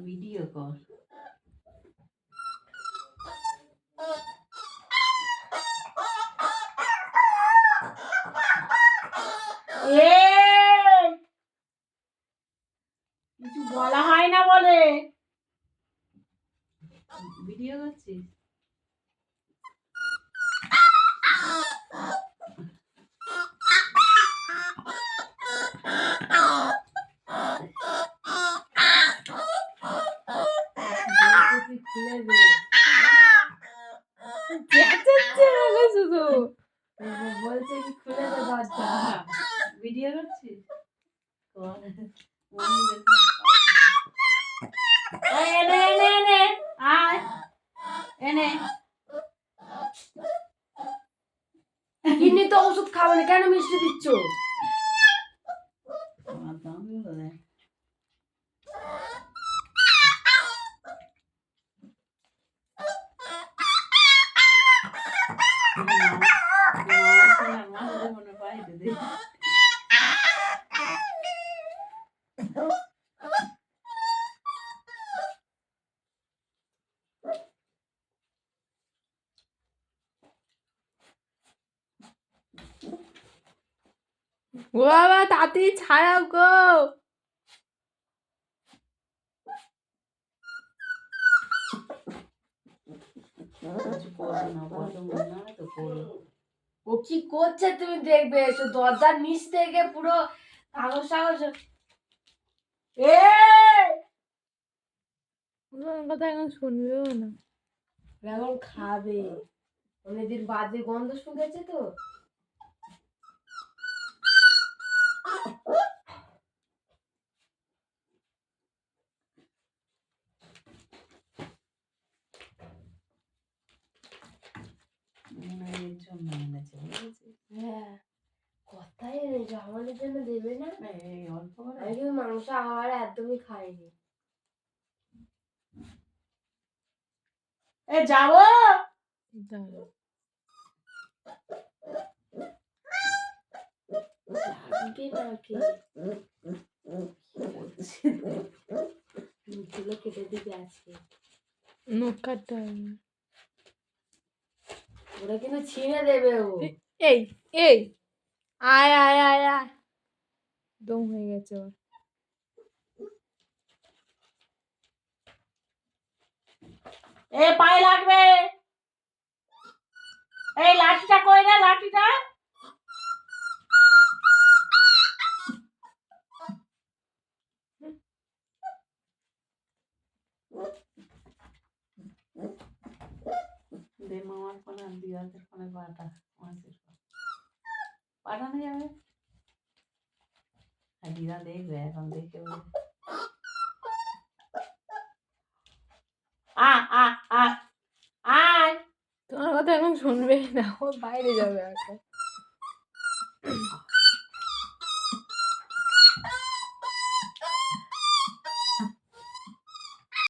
Video কর। কিছু বলা হয় না বলে ভিডিও করছিস। খুলে দে। শুধু বলছে কি খুলে দে দরজা। ভিডিও করছিস? এনে এনে এনে আয় এনে। কিডনি তো ওষুধ খাবো না, কেন মিষ্টি দিচ্ছ? ও বাবা তাড়াতাড়ি ছাড়াও গো। ও কি করছে তুমি দেখবে, এসো দরজার নিচ থেকে পুরো কাগজ কাগজ। কথা এখন শুনবেও না, এখন খাবে। অনেকদিন বাজে গন্ধ শুনেছে তো। হ্যাঁ কথাই এনেছে, আমাদের জন্য দেবে না। অল্প করে আমি কিন্তু মাংস আর একদমই খাইনি। যাবো নাকি মুখগুলো কেটে দিবে আজকে। মুখ কাটতে হবে, ওরা কিন্তু ছিঁড়ে দেবে। ও এই এই আয় আয় আয় আয়, দম হয়ে গেছে ওর। পায়ে লাগবে। এই লাঠিটা কই রে, লাঠিটা? দে মামার ফোনে, দিদাদের ফোনে পাঠানো যাবে। দিদা দেখবে, এখন দেখে তোমার কথা এখন শুনবে না, ও বাইরে যাবে এখন।